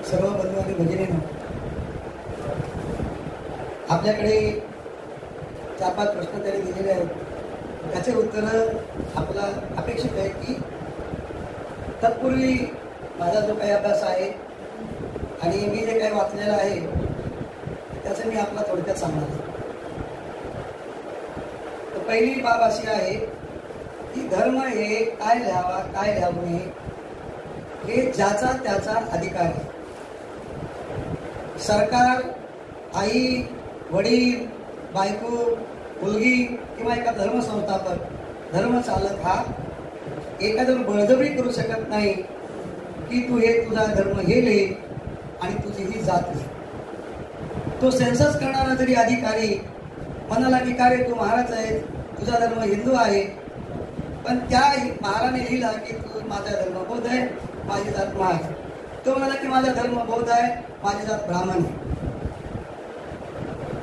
सर्व बंधू आणि भगिनींनो, आपल्याकडे 4-5 प्रश्न तरी दिलेले आहेत. त्याचे उत्तर आपला अपेक्षित आहे की तत्पूर्वी माझा जो काही अभ्यास आहे आणि मी जे काही वाचलेलं आहे त्याचं मी आपला थोडक्यात सांगणार. तर पहिली बाब अशी आहे की धर्म हे काय लिहावा काय लिहावू नये हे ज्याचा त्याचा अधिकार आहे. सरकार, आई, वडील, बायको, मुलगी किंवा एका धर्मसंस्थापक, धर्मचालक हा एखाद्यावर बळजबरी करू शकत नाही की तू हे तुझा धर्म हे लिह आणि तुझी ही जात लिह. तो सेन्सस करणारा जरी अधिकारी म्हणाला की का रे तू महाराज आहे, तुझा धर्म हिंदू आहे, पण त्या महाराने लिहिला की तू माझा धर्म बौद्ध आहे, माझी जात महार. तो म्हणाला की माझा धर्म बौद्ध आहे, माझी जात ब्राह्मण आहे.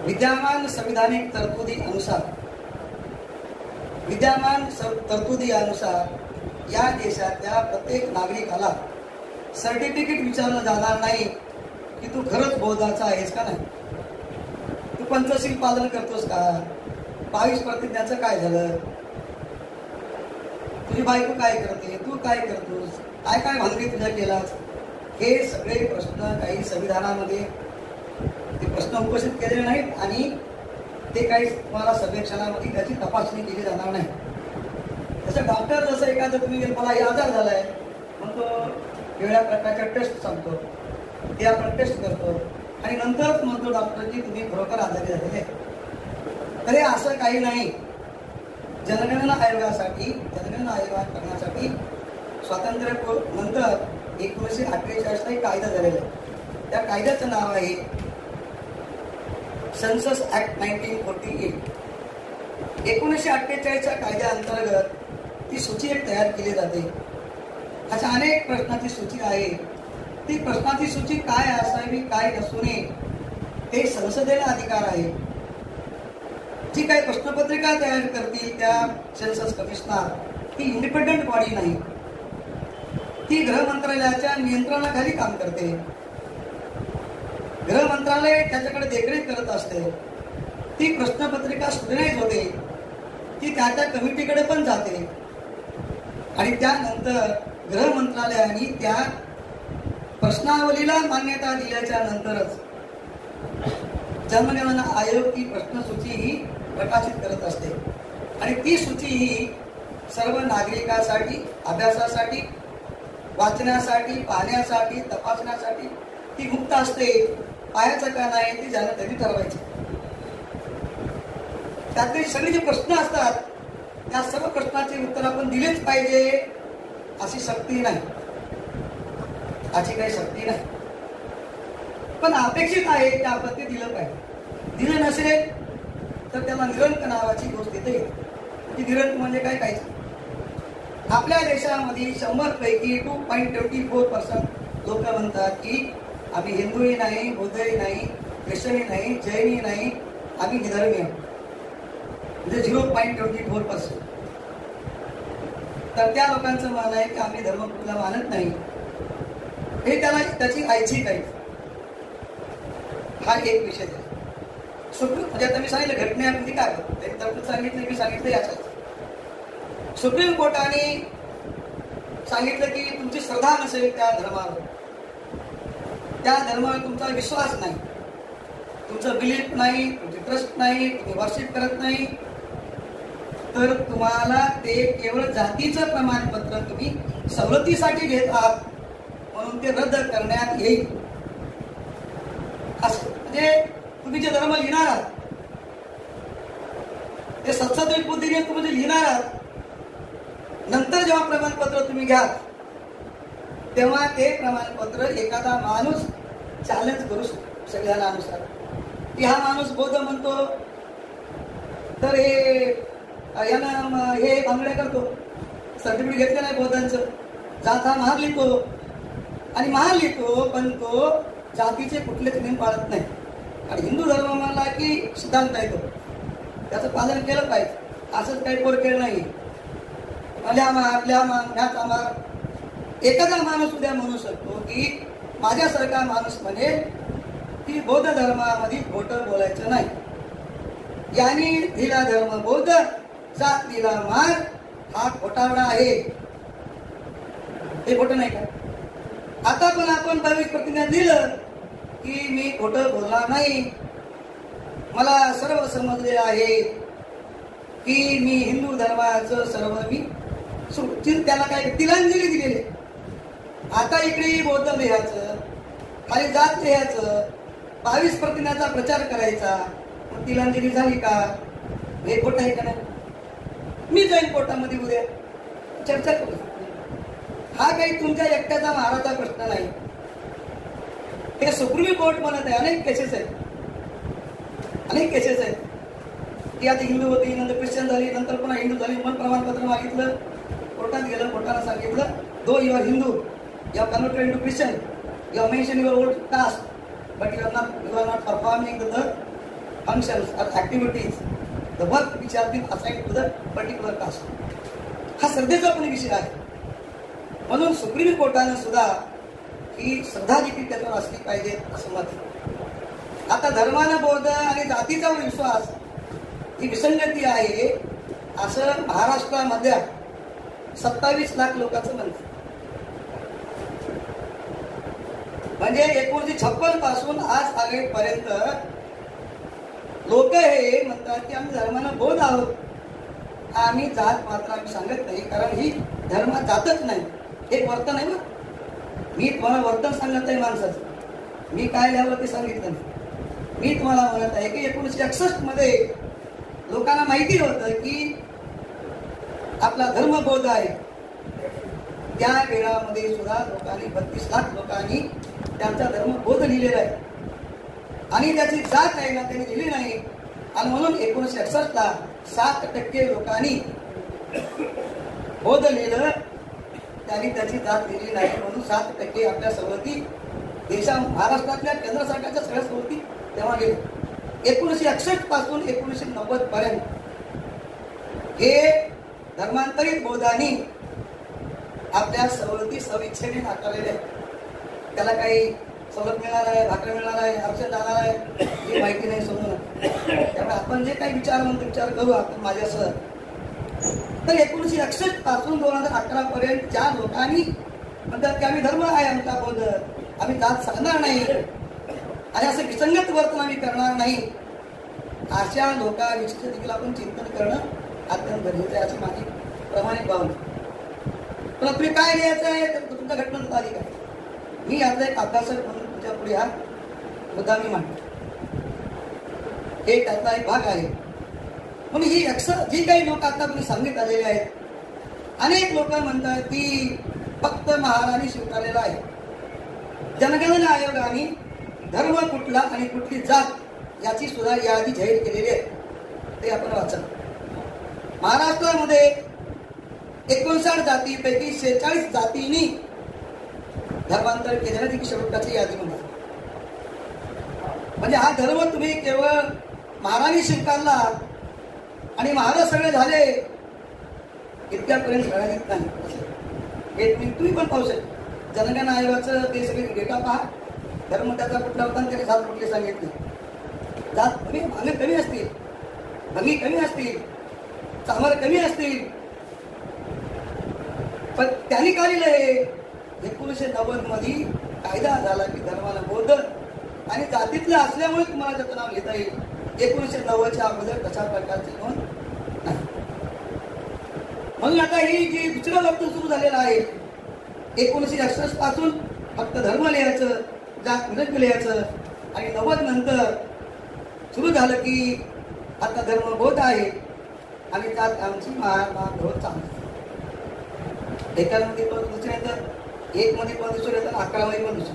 विद्यमान संविधानिक तरतुदी अनुसार या देशातल्या प्रत्येक नागरिकाला सर्टिफिकेट विचारलं जाणार नाही की तू खरंच बौद्धाचा आहेस का नाही, तू पंचशील पालन करतोस का, 22 प्रतिज्ञाचं काय झालं, तुझी बायको काय करते, तू काय करतोस, काय काय भानगडी तुझ्या केलास. हे सगळे प्रश्न काही संविधानामध्ये ते प्रश्न उपस्थित केलेले नाहीत आणि ते काही तुम्हाला सर्वेक्षणामध्ये त्याची तपासणी केली जाणार नाही. जसं डॉक्टर जसं एखादं तुम्ही मला हे आजार झालाय म्हणतो, वेगळ्या प्रकारच्या टेस्ट सांगतो, ते आपण टेस्ट करतो आणि नंतरच म्हणतो डॉक्टर की तुम्ही खरोखर आजारी झालेले. तर हे असं काही नाही. जनगणना आयोगासाठी जनगणना आयोग करण्यासाठी स्वातंत्र्य नंतर 1948 एक कायदा झालेला आहे. त्या कायद्याचं नाव आहे सेन्सस ऍक्ट 1948. 1948च्या कायद्याअंतर्गत ती सूची एक तयार केली जाते. अशा अनेक प्रश्नाची सूची आहे. ती प्रश्नाची सूची काय असावी काय नसू नये ते संसदेला अधिकार आहे. जी काही प्रश्नपत्रिका तयार करतील त्या सेन्सस कमिशनर ती इंडिपेंडंट बॉडी नाही, ती गृह मंत्रालयाच्या नियंत्रणाखाली काम करते. गृह मंत्रालय त्याच्याकडे देखरेख करत असते. ती प्रश्नपत्रिका स्क्रुटिनाइज होते, ती त्या कमिटीकडे पण जाते आणि त्यानंतर गृह मंत्रालयाने त्या प्रश्नावलीला मान्यता दिल्याच्या नंतरच जनगणना आयोग ही प्रश्नसूची ही प्रकाशित करत असते आणि ती सूची ही सर्व नागरिकांसाठी अभ्यासासाठी, वाचण्यासाठी, पाहण्यासाठी, तपासण्यासाठी ती मुक्त असते. पाहायचं का नाही ती ज्यानं त्यांनी ठरवायची. त्यातले सगळे जे प्रश्न असतात त्या सर्व प्रश्नाचे उत्तर आपण दिलेच पाहिजे अशी सक्ती नाही, अशी काही सक्ती नाही, पण अपेक्षित आहे की आपण ते दिलं पाहिजे. दिलं नसेल तर त्याला निरंक नावाची गोष्ट येते. की निरंक म्हणजे काय काय. आपल्या देशामध्ये 100 पैकी 2.24% लोक म्हणतात की आम्ही हिंदूही नाही, बौद्धही नाही, ख्रिश्चनही नाही, जैनही नाही, आम्ही निधर्मीय, म्हणजे 0.24%. तर त्या लोकांचं म्हणणं आहे की आम्ही धर्म कुठला मानत नाही. हे त्याला त्याची ऐच्छिक आहे. हा एक विषय आहे. म्हणजे आता मी सांगितलं घटनेमध्ये काय तरतूद सांगितलं, मी सांगितलं याच्यात सुप्रीम कोर्टाने सांगितलं की तुमची श्रद्धा नसेल त्या धर्मावर, त्या धर्मावर तुमचा विश्वास नाही, तुमचं बिलीफ नाही, तुमची ट्रस्ट नाही, तुम्ही वर्शिप करत नाही, तर तुम्हाला ते केवळ जातीचं प्रमाणपत्र तुम्ही सवलतीसाठी घेत आहात म्हणून ते रद्द करण्यात येईल. असं म्हणजे तुम्ही जे धर्म लिहिणार आहात ते सत्सद्विक बुद्धीने तुम्ही जे लिहिणार आहात, नंतर जेव्हा प्रमाणपत्र तुम्ही घ्या तेव्हा ते प्रमाणपत्र एखादा माणूस चॅलेंज करू शकतो संविधानानुसार की हा माणूस बौद्ध म्हणतो तर यानं हे भांगड्या करतो, सर्टिफिकेट घेतलं नाही बौद्धांचं, जात हा महार लिहितो आणि महार लिहितो पण तो जातीचे कुठलेच नियम पाळत नाही. आणि हिंदू धर्म म्हणला की सिद्धांत आहे तो, त्याचं पालन केलं पाहिजे. असंच काही पोरकेळ नाही, ह्याच आम्हाला एखादा माणूस उद्या म्हणू शकतो की माझ्यासारखा माणूस म्हणेल की बौद्ध धर्मामध्ये खोटं बोलायचं नाही, यांनी दिला धर्म बौद्ध, जात दिला मार, हा खोटावडा आहे. हे खोटं नाही का? आता पण आपण 22 प्रतिज्ञा दिलं की मी खोटं बोलणार नाही, मला सर्व समजले आहे की मी हिंदू धर्माचं सर्व मी त्याला काय तिलांजली दिलेली. आता इकडे बौद्ध लिहायचं, खाली जात लिहायचं, 22 प्रतिज्ञाचा प्रचार करायचा, मग तिलांजली झाली का? हे खोटं आहे का नाही? मी जाईन कोर्टामध्ये उद्या चर्चा करू. हा काही तुमच्या एकट्याचा महाराचा प्रश्न नाही. हे सुप्रीम कोर्ट म्हणत आहे. अनेक केसेस आहेत की आता हिंदू होती, नंतर ख्रिश्चन झाली, नंतर पुन्हा हिंदू झाली, मन प्रमाणपत्र मागितलं, कोर्टात गेलं, कोर्टानं सांगितलं दो you are Hindu, you are converted into Christian, you are mention your old caste, but you are not performing the functions or activities, the work which has been assigned to the particular caste. हा श्रद्धेचा पण विषय आहे. म्हणून supreme कोर्टानं सुद्धा ही श्रद्धा देखील त्याच्यावर असली पाहिजे असं मत. आता धर्मानं बौद्ध आणि जातीचा विश्वास ही विसंगती आहे असं महाराष्ट्रामध्ये 27 लाख लोकांचं म्हणतं. म्हणजे 1956 पासून आज आजपर्यंत लोक हे म्हणतात की आम्ही धर्मानं बौद्ध आहोत, आम्ही जात मात्र आम्ही सांगत नाही, कारण ही धर्मात जातच नाही. एक वर्तन आहे ना, मी तुम्हाला वर्तन सांगत आहे माणसाचं, मी काय लिहावं ते सांगितलं नाही. मी तुम्हाला म्हणत आहे की 1961 मध्ये लोकांना माहिती होतं की आपला धर्म बौद्ध आहे. त्या वेळामध्ये सुद्धा लोकांनी 32 लाख लोकांनी त्यांचा धर्म बौद्ध लिहिलेला आहे आणि त्याची जात आहे ना त्यांनी दिली नाही. आणि म्हणून 1961 ला 7% लोकांनी बौद्ध लिहिलं, त्यांनी त्याची जात दिली नाही. म्हणून 7% आपल्या सवलती महाराष्ट्रातल्या केंद्र सरकारच्या सगळ्या सवलती तेव्हा गेले. 1961 पासून 1990 पर्यंत हे धर्मांतरित बौद्धांनी आपल्या सवलती स्वेच्छेने नाकारलेल्या आहेत. त्याला काही सवलत मिळणार आहे, भाकरी मिळणार आहे, आरक्षण जाणार आहे ही माहिती नाही समजून. त्यामुळे आपण जे काही विचार म्हणतो विचार करू आपण माझ्यासह. तर 1961 पासून 2011 पर्यंत ज्या लोकांनी म्हणतात की आम्ही धर्म आहे आमचा बौद्ध, आम्ही जात सांगणार नाही आणि असं विसंगत वर्तन आम्ही करणार नाही, अशा लोकांविषयी देखील आपण चिंतन करणं अत्यंत गरजेचं आहे अशी माझी प्रामाणिक भावना. पण तुम्ही काय लिहायचं आहे तर तुमच्या घटनेचा तारीख आहे. मी आता एक अभ्यासक म्हणून तुमच्या पुढे हा मुद्दा मी मांडतो. हे त्याचा एक भाग आहे. म्हणून ही जी काही लोक आता तुम्ही सांगित आलेले आहेत, अनेक लोक म्हणतात की फक्त महाराणी स्वीकारलेला आहे. जनगणना आयोगाने धर्म कुठला आणि कुठली जात याची सुद्धा यादी जाहीर केलेली आहे. ते आपण वाचा. महाराष्ट्रामध्ये 59 जातीपैकी 46 जातींनी धर्मांतर केलेलं देखील शेवटची यादी म्हणतात. म्हणजे हा धर्म तुम्ही केवळ महाराणी स्वीकारला आणि महाराज सगळे झाले इतक्यापर्यंत मर्यादित नाही. हे तुम्ही पण पाहू शकता. जनगणना आयोगाचं ते सगळे डेटा पहा. धर्म त्याचा कुठला होता आणि त्याने जात कुठले सांगितले. जात मागे कमी असतील, भंगी कमी असतील, चामर कमी असतील, पण त्यांनी काय लिहिलंय 1990 मध्ये कायदा झाला की धर्माला बौद्ध आणि जातीतलं असल्यामुळे तुम्हाला त्याचं नाव लिहिता येईल. 1990च्या अगोदर कशा प्रकारची नोंद नाही. म्हणून आता ही जी दुसरं वर्तन सुरू झालेलं आहे 1961 पासून फक्त धर्म लिहायचं, जात विरक्त लिहायचं आणि 90 नंतर सुरू झालं की आता धर्म बौद्ध आहे आणि त्यात आमची महाभारत चांगली. एकामध्ये पण दुसऱ्या येतं, एक मध्ये पण दुसरं येतं, 11 मध्ये पण दुसरं.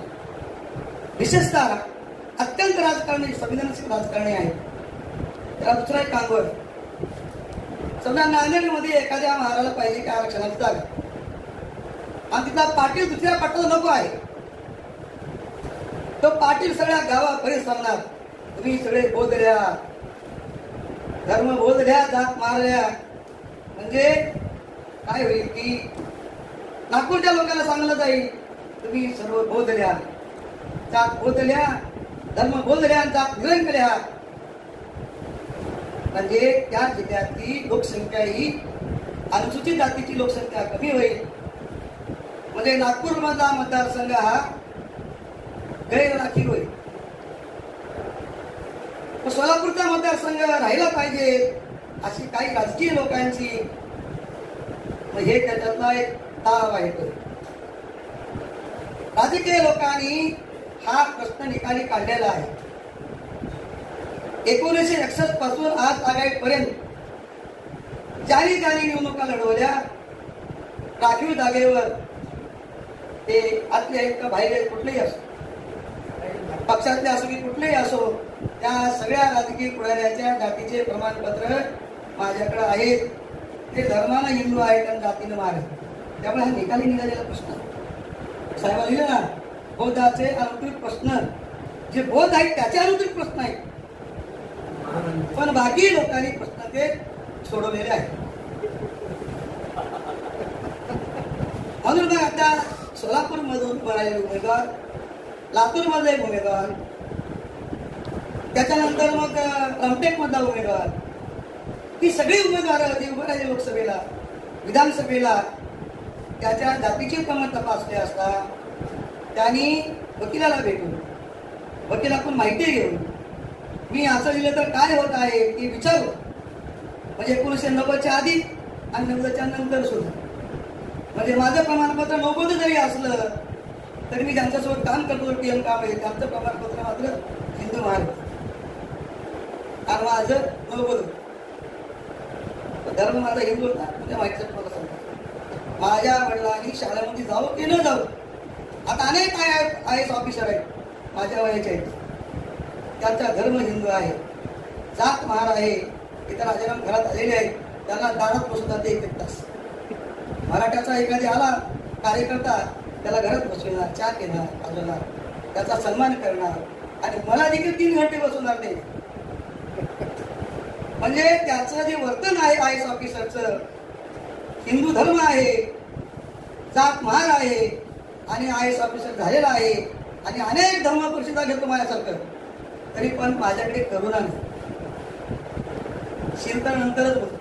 विशेषतः अत्यंत राजकारणी संवेदनशील राजकारणी आहे. त्याला दुसरा एक कांगोळ. समजा नांदेडमध्ये एखाद्या महाराला पाहिजे की आरक्षणाची जागा आणि तिथला पाटील दुसऱ्या पाटला नको आहे. तो पाटील सगळ्या गावापर्यंत सांगणार तुम्ही सगळे बौद्ध लिहा, धर्म बौद्ध लिहा, जात मार लिहा. म्हणजे काय होईल की नागपूरच्या लोकांना सांगलं जाईल तुम्ही सर्व बौद्ध लिहा, जात बौद्ध लिहा, धर्म बौद्ध लिहा, जात निरंक लिहा. म्हणजे त्या जिल्ह्यातली लोकसंख्या ही अनुसूचित जातीची लोकसंख्या कमी होईल. म्हणजे नागपूर मधला मतदारसंघ हा गैरराखीव होईल. सोलापूरचा मतदारसंघ राहिला पाहिजे अशी काही राजकीय लोकांची हे त्याच्यातला एक ताव आहे. राजकीय लोकांनी हा प्रश्न निकाली काढलेला आहे. 1961 पासून आज आगाईपर्यंत ज्यांनी निवडणुका लढवल्या राखीव जागेवर, ते आतले आहेत का बाहेर कुठलेही असो, पक्षातले असो की कुठलेही असो, त्या सगळ्या राजकीय पुढाऱ्याच्या जातीचे प्रमाणपत्र माझ्याकडे आहेत. ते धर्मानं हिंदू आहेत आणि जातीनं मार. त्यामुळे हा निकाली निघालेला प्रश्न साहेब लिहिलं ना, बौद्धाचे अनुत्तरित प्रश्न, जे बौद्ध आहेत त्याचे अनुत्तरित प्रश्न आहेत, पण बाकी लोकांनी प्रश्न ते सोडवलेले आहेत. म्हणून मग आता सोलापूर मधून बनायले उमेदवार, लातूर मधले उमेदवार, त्याच्यानंतर मग रामटेक मधला उमेदवार, ही सगळी उमेदवार जे उभे राहिले लोकसभेला, विधानसभेला, त्याच्या जातीचे प्रमाण तपासले असता त्यांनी वकिलाला भेटून, वकिलाकडून माहिती घेऊन, मी असं लिहिलं तर काय होत आहे ते विचारू. म्हणजे 1990च्या आधी आणि 90च्या नंतर सुद्धा, म्हणजे माझं प्रमाणपत्र 90 जरी असलं तरी मी त्यांच्यासोबत काम करतो, टीएम काम आहे, त्यांचं प्रमाणपत्र मात्र हिंदू महाराज आणि माझं 90. धर्म माझा हिंदू होता, म्हणजे माहिती मला सांगतो. माझ्या वडिलांनी शाळेमध्ये जाऊ की न जाऊ, आता अनेक IAS ऑफिसर आहेत माझ्या वयाचे आहेत, त्यांचा धर्म हिंदू आहे, जात महार आहे, इतर राजाराम घरात आलेले आहेत, त्यांना दारात बसवतात 1 तास. मराठ्याचा एखादी आला कार्यकर्ता, त्याला घरात बसवणार, चहा घेणार, पाजवणार, त्याचा सन्मान करणार, आणि मला देखील 3 घंटे बसवणार नाही. म्हणजे त्याचं जे वर्तन आहे IAS ऑफिसरचं, हिंदू धर्म आहे, जात महार आहे आणि IAS ऑफिसर झालेला आहे आणि अनेक धर्म परिषदा घेतो माझ्यासारखं, तरी पण माझ्याकडे करुणा नाही. शिरता नंतरच होत.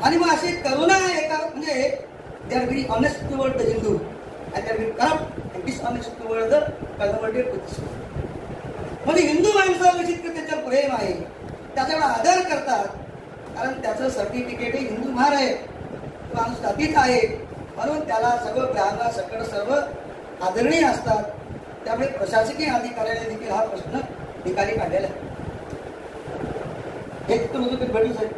आणि मग अशी करुणा एका, म्हणजे they are very honest toward the Hindu and they are very corrupt and dishonest toward the converted Buddhist. म्हणजे हिंदू माणसाविषयी त्याच्यावर प्रेम आहे, त्याच्यावर आदर करतात, कारण त्याचं सर्टिफिकेट हे हिंदू महार आहे, तो माणूस जातीत आहे, म्हणून त्याला सगळं ब्राह्मण सकळ सर्व आदरणीय असतात. त्यामुळे प्रशासकीय अधिकाऱ्याने देखील हा प्रश्न निकाली काढलेला आहे. हे तर म्हणजे भेटूच आहे.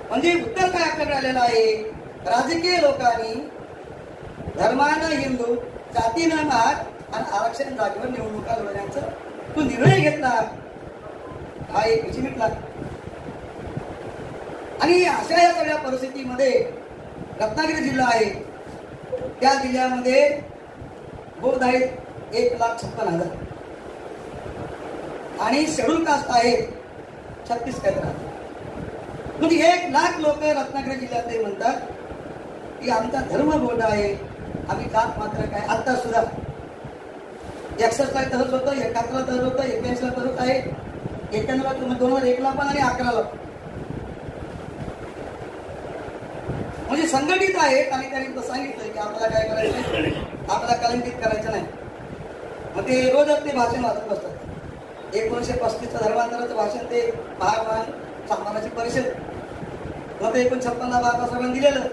म्हणजे उत्तर काय आपल्याकडे आलेलं आहे, राजकीय लोकांनी धर्मानं हिंदू, जातीनं महार आणि आरक्षण जागेवर निवडणुका लढवण्याचा तो निर्णय घेतला, हा एक विचिमिटला. आणि अशा या सगळ्या परिस्थितीमध्ये रत्नागिरी जिल्हा आहे, त्या जिल्ह्यामध्ये बौद्ध आहेत 1,56,000 आणि शेड्यूल कास्ट आहेत 36 काहीतरी. म्हणजे 1,00,000 लोक रत्नागिरी जिल्ह्यात म्हणतात की आमचा धर्म बौद्ध आहे, आम्ही जात मात्र काय. आता सुद्धा 61ला तसंच होतं, 71ला तसंच होतं, 81ला तसंच आहे, 91ला 2001ला पण आणि 11ला. म्हणजे संघटित आहेत आणि त्यांनी सांगितलं की आपल्याला काय करायचं नाही, आपल्याला कलंकित करायचं नाही. मग ते रोजच ते भाषण वाचत बसतात. 1935चं धर्मांतराचं भाषण ते महाराज सामानाची परिषद, मग 49ला बाबासाहेबांनी दिलेलं.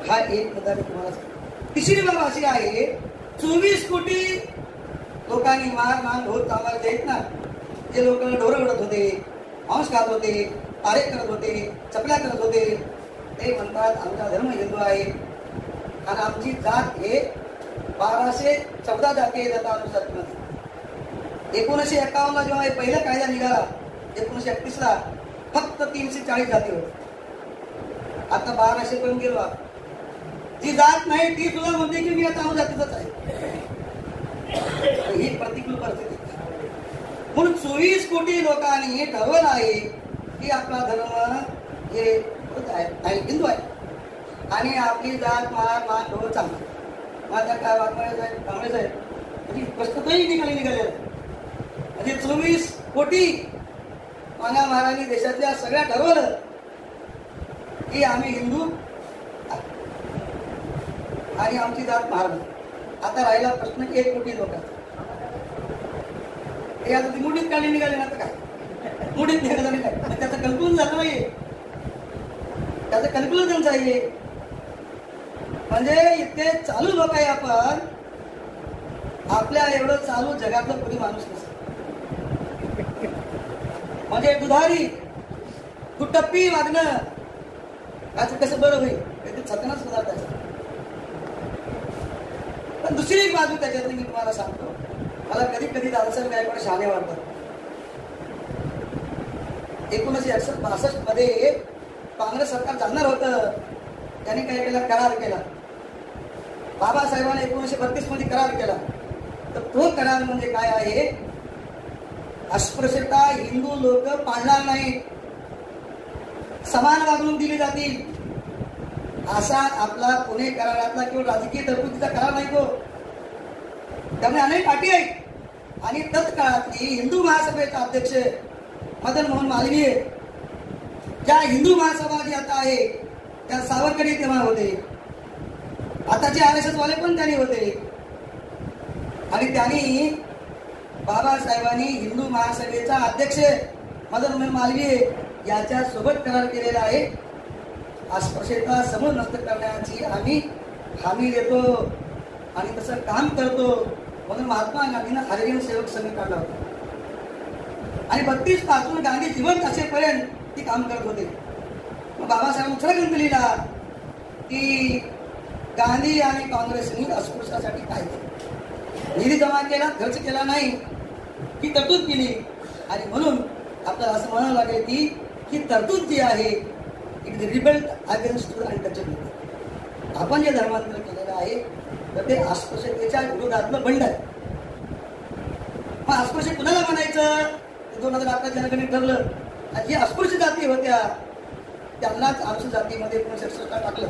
हा एक मुद्दा मी तुम्हाला सांगतो. तिसरी बाब अशी आहे, 24 कोटी लोकांनी मान होत कामाला देत ना, जे लोकांना ढोरं उडत होते, मांस खात होते, तारे करत होते, चपल्या करत होते, ते म्हणतात आमचा धर्म हिंदू आहे आणि आमची जात हे 1214 जाती जातानुसार. 1951ला जेव्हा पहिला कायदा निघाला, 1931ला फक्त 340 जाती होत्या. आता 1200 पर्यंत गेलो. जी जात नाही ती सुद्धा म्हणते की मी आता अनुजातीचाच आहे. ही प्रतिकूल परिस्थिती. म्हणून 24 कोटी लोकांनी ठरवलं आहे की आपला धर्म हे हिंदू आहे. आणि आपली जात मान ढोल चांगला माझा काय वाघमारे साहेब कांबळे साहेब म्हणजे प्रश्नही निघालेला म्हणजे 24 कोटी माना महाराणी देशातल्या सगळ्या ठरवलं की आम्ही हिंदू आणि आमची जात महाराणी. आता राहिला प्रश्न की 1 कोटी लोकांचा. हे आता ती मुठीत काढली निघाले ना तर काय मुठीत निघालं काय त्याचं कल्पून झालं नाहीये त्याचं कल्क्युलेशन आहे. म्हणजे इतके चालू लोक आहे आपण आपल्या एवढं चालू जगातलं कोणी माणूस नसतं. म्हणजे दुधारी दुटप्पी वागणं याचं कसं बरं होईल ते छतनाच पदार्थ आहे. पण दुसरी एक बाजू त्याच्यात मी तुम्हाला सांगतो. मला कधी कधी दादासाहेब गायकवाड शहाणे वाटतात. 1962 मध्ये काँग्रेस सरकार जाणार होतं. त्यांनी काय केला करार केला. बाबासाहेबांनी 1932 मध्ये करार केला. तर तो करार म्हणजे काय आहे अस्पृश्यता हिंदू लोक पाळणार नाही समान वागणूक दिली जातील असा आपला पुणे करारातला किंवा राजकीय तरतुदीचा करार नाही तो. त्यामुळे अनेक अटी आहेत. आणि तत्काळातली हिंदू महासभेचा अध्यक्ष मदन मोहन मालवीय ज्या हिंदू महासभा जी आता आहे त्या सावरकरी तेव्हा होते. आताचे RSS वाले पण त्यांनी होते. आणि त्यांनी बाबासाहेबांनी हिंदू महासभेचा अध्यक्ष मदन मोहन मालवीय याच्या सोबत करार केलेला आहे. अस्पृश्यता समूळ नष्ट करण्याची आम्ही हमी देतो आणि तसं काम करतो म्हणून महात्मा गांधींना हरिजन सेवक संघ काढला होता. आणि 32 पासून गांधी जिवंत असेपर्यंत ती काम करत होते. मग बाबासाहेब दुसरा ग्रंथ लिहिला की गांधी आणि काँग्रेसनी अस्पृश्यासाठी काय केलं. निधी जमा केला खर्च केला नाही ही तरतूद केली. आणि म्हणून आपल्याला असं म्हणावं लागेल की ही तरतूद जी आहे it is rebelled against untouchability. आपण जे धर्मांतर केलेलं आहे तर ते अस्पृश्यतेच्या विरोधातलं बंड आहे. मग अस्पृश्य कुणाला म्हणायचं 2011 जनगणनेत ठरलं. आणि जी अस्पृश्य जाती होत्या त्यांनाच आमच्या जातीमध्ये 1966 टाकलं.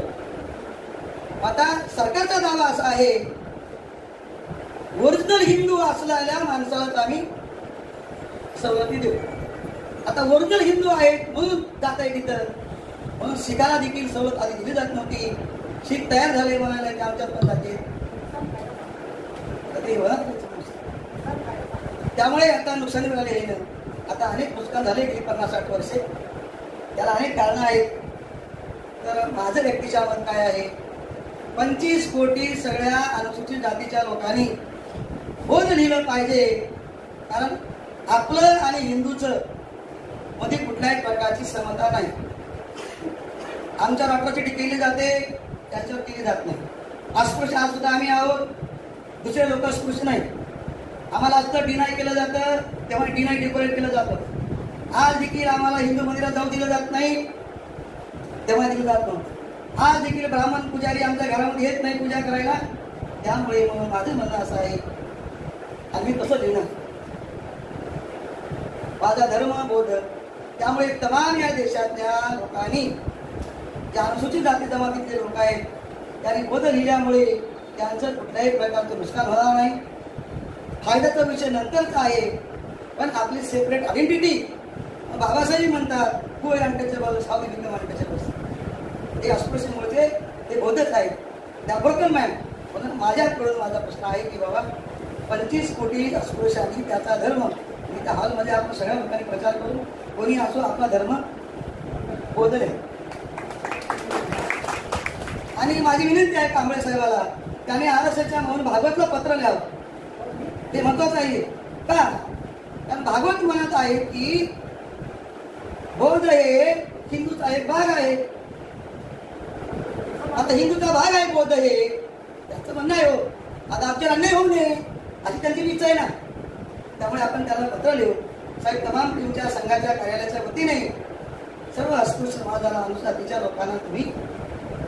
आता सरकारचा दावा असा आहे ओरिजिनल हिंदू असलेल्या माणसालाच आम्ही सवलती देऊ. आता ओरिजिनल हिंदू आहेत म्हणून जाता येईल तिथं. म्हणून शिखाला देखील सवलत आधी दिली जात नव्हती. शीख तयार झाले म्हणाले की आमच्यात पण जाते. त्यामुळे आता नुकसान मिळाले आहे. आता अनेक नुकसान झाले गेली 50-60 वर्षे. त्याला अनेक कारणं आहेत. तर माझं व्यक्तिच्या मत काय आहे 25 कोटी सगळ्या अनुसूचित जातीच्या लोकांनी बोध लिहिलं पाहिजे. कारण आपलं आणि हिंदूचं मध्ये कुठल्याही प्रकारची समता नाही. आमच्या राष्ट्राची टीका केली जाते त्याच्यावर केली जात नाही. अस्पृश्य आज सुद्धा आम्ही आहोत दुसरे लोक अस्पृश्य नाही. आम्हाला असतं डिनाय केलं जातं तेव्हा डिनाय डिकोरेट केलं जातं. आज देखील आम्हाला हिंदू मंदिरात जाऊ दिलं जात नाही तेव्हा दिलं जात नव्हतं. आज देखील ब्राह्मण पुजारी आमच्या घरामध्ये येत नाही पूजा करायला. त्यामुळे माझं म्हणणं असं आहे आणि मी तसं लिहिणार माझा धर्म बोध. त्यामुळे तमाम या देशातल्या लोकांनी ज्या अनुसूचित जाती जमातीतले लोक आहेत त्यांनी बोध लिहिल्यामुळे त्यांचं कुठल्याही प्रकारचं नुकसान होणार नाही. फायद्याचा विषय नंतरचा आहे पण आपली सेपरेट आयडेंटिटी बाबासाहेब म्हणतात who untouchable how we become untouchable. ते अस्पृश्यमुळे ते बोधच आहेत त्या ब्रोकन मॅन. म्हणून माझ्याकडून माझा प्रश्न आहे की बाबा 25 कोटी अस्पृश्यांनी त्याचा धर्म मी त्या हॉलमध्ये आपण सगळ्या लोकांनी प्रचार करू कोणी असो आपला धर्म बोधले. आणि माझी विनंती आहे कांबळे साहेबाला त्याने RSSच्या म्हणून भागवतला पत्र लिहावं. ते महत्वाचं आहे का कारण भागवत म्हणत आहे की बौद्ध हे हिंदूचा एक भाग आहे. आता हिंदूचा भाग आहे बौद्ध हे त्याचं म्हणणं आहे. हो आता आमच्या अन्याय होऊ नये अशी त्यांची इच्छा आहे ना. त्यामुळे आपण त्याला पत्र लिहू साहेब तमाम तुमच्या संघाच्या कार्यालयाच्या वतीने सर्व अस्पृश्य समाजाला अनुसातीच्या लोकांना तुम्ही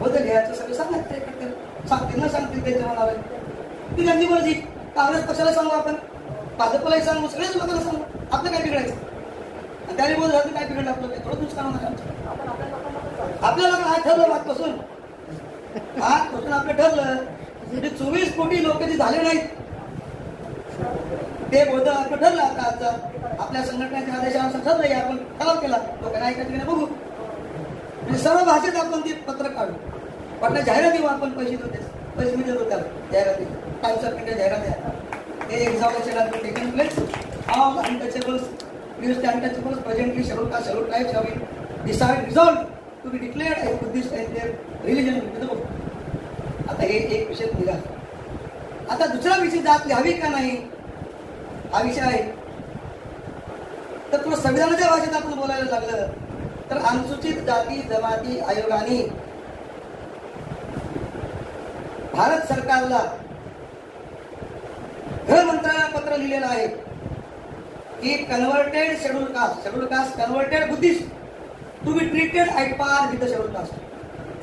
बौद्ध लिहायचं सगळं सांगतील ना सांगतील त्यांच्या मनावर ती त्यांची मर्जी. काँग्रेस पक्षाला सांगू आपण भाजपलाही सांगू सगळ्याच लोकांना सांगू आपलं काय बिघडायचं. आणि त्याने बोलत काय बिघडलं आपलं काय थोडं नुकसान होणार. आपल्याला काय ठरलं वाटपासून आजपासून आपलं ठरलं म्हणजे 24 कोटी लोक जे झाले नाहीत ते बोलतं आपलं ठरलं. आता आजचा आपल्या संघटनेच्या आदेशानुसार ठरलंय, आपण ठराव केला, लोकांना ऐकायचं की नाही बघू. म्हणजे सर्व भाषेत आपण ते पत्र काढू, पण जाहिराती आपण पैसे मी देतो त्याला जाहिराती. टाइम्स ऑफ इंडिया जाहिरात हे examination has been taken place. All untouchables, previously untouchables, presently scheduled caste, scheduled tribes have been resolved to be declared as Buddhist and their religion. आता हे एक विषय निघाला. आता दुसरा विषय जात लिहावी का नाही हा विषय आहे. तर तुला संविधानाच्या भाषेत आपण बोलायला लागलं तर अनुसूचित जाती जमाती आयोगाने भारत सरकारला गृह मंत्रालयाला पत्र लिहिलेलं आहे की converted schedule caste converted Buddhist to be treated at par with the schedule caste.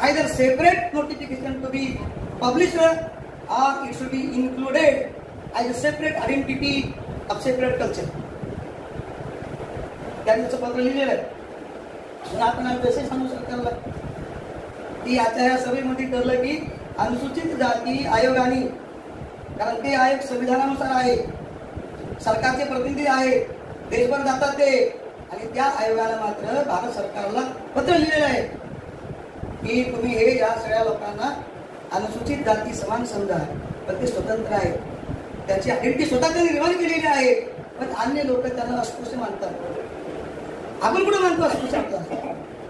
Either separate notification to be published or it should be included as a separate identity of separate culture. त्यांचं पत्र लिहिलेलं आहे. आपण तसे सांगू सरकारला की आता या सभेमध्ये ठरलं की अनुसूचित जाती आयोगाने, कारण ते आयोग संविधानानुसार आहे, सरकारचे प्रतिनिधी आहे, देशभर जातात ते, आणि त्या आयोगाला मात्र भारत सरकारला पत्र लिहिलेलं आहे की तुम्ही हे या सगळ्या लोकांना अनुसूचित जाती समान समजा, पण ते स्वतंत्र आहे, त्यांची आयडेंटिटी स्वतः त्यांनी निर्माण केलेली आहे, पण अन्य लोक त्यांना अस्पृश्य मानतात. आपण कुठे मानतो अस्पृश्य?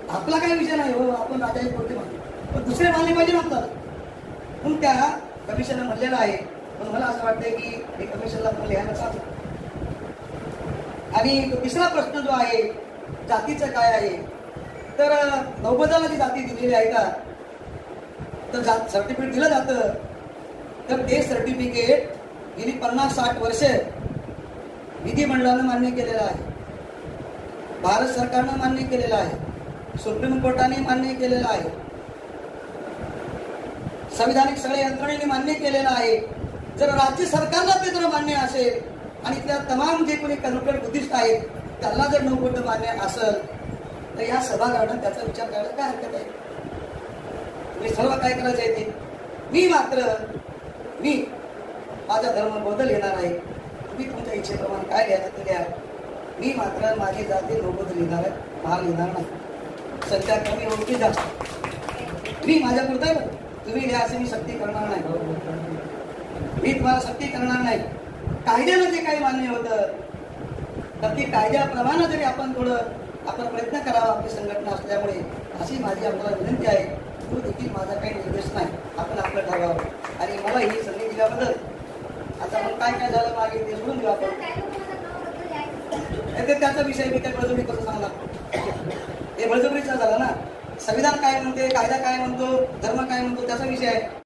आपला काही विषय नाही हो, आपण राजाही कोणते मानतो, पण दुसरे मानले पाहिजे म्हणतात. म्हणून त्या कमिशननं म्हणलेलं आहे. पण मला असं वाटतंय की हे कमिशनला आपण लिहायला चालतं. आणि तिसरा प्रश्न जो आहे जातीचं काय आहे, तर नौबदाला जी जाती दिलेली आहे का, तर सर्टिफिकेट दिलं जातं, तर ते सर्टिफिकेट गेली 50-60 वर्ष विधिमंडळानं मान्य केलेलं आहे, भारत सरकारनं मान्य केलेलं आहे, सुप्रीम कोर्टाने मान्य केलेलं आहे, संविधानिक सगळ्या यंत्रणेने मान्य केलेलं आहे. जर राज्य सरकारला ते जर मान्य असेल आणि त्या तमाम जे कोणी कन्व्हर्टेड बुद्धिस्ट आहेत त्यांना जर नौबद्ध मान्य असेल तर या सभागृहानं त्याचा विचार करायला काय हरकत आहे? सर्व काय करायचं आहे ते. मी माझा धर्म बदल येणार आहे, तुम्ही तुमच्या इच्छेप्रमाणे काय लिहायचं ते लिहा. मी मात्र माझी जाती नौबद्ध लिहिणार आहे, भाग लिहिणार नाही. संख्या कमी होती जास्त, मी माझ्या पुरतं तुम्ही लिहा असे मी सक्ती करणार नाही. मी तुम्हाला सक्ती करणार नाही. कायद्यानं जे काही मान्य होतं तर ती कायद्याप्रमाणे जरी आपण प्रयत्न करावा आपली संघटना असल्यामुळे, अशी माझी आपल्याला विनंती आहे. तो देखील माझा काही निर्देश नाही, आपण आपलं ठरवावं. आणि मला ही संधी दिल्याबद्दल आता मग काय काय झालं मागे ते सोडून देऊ आपण, त्याचा विषय मी काय बळजबरी कसं सांगणार? हे बळजबरीचा झाला ना. संविधान काय म्हणते, कायदा काय म्हणतो, धर्म काय म्हणतो, त्याचा विषय आहे.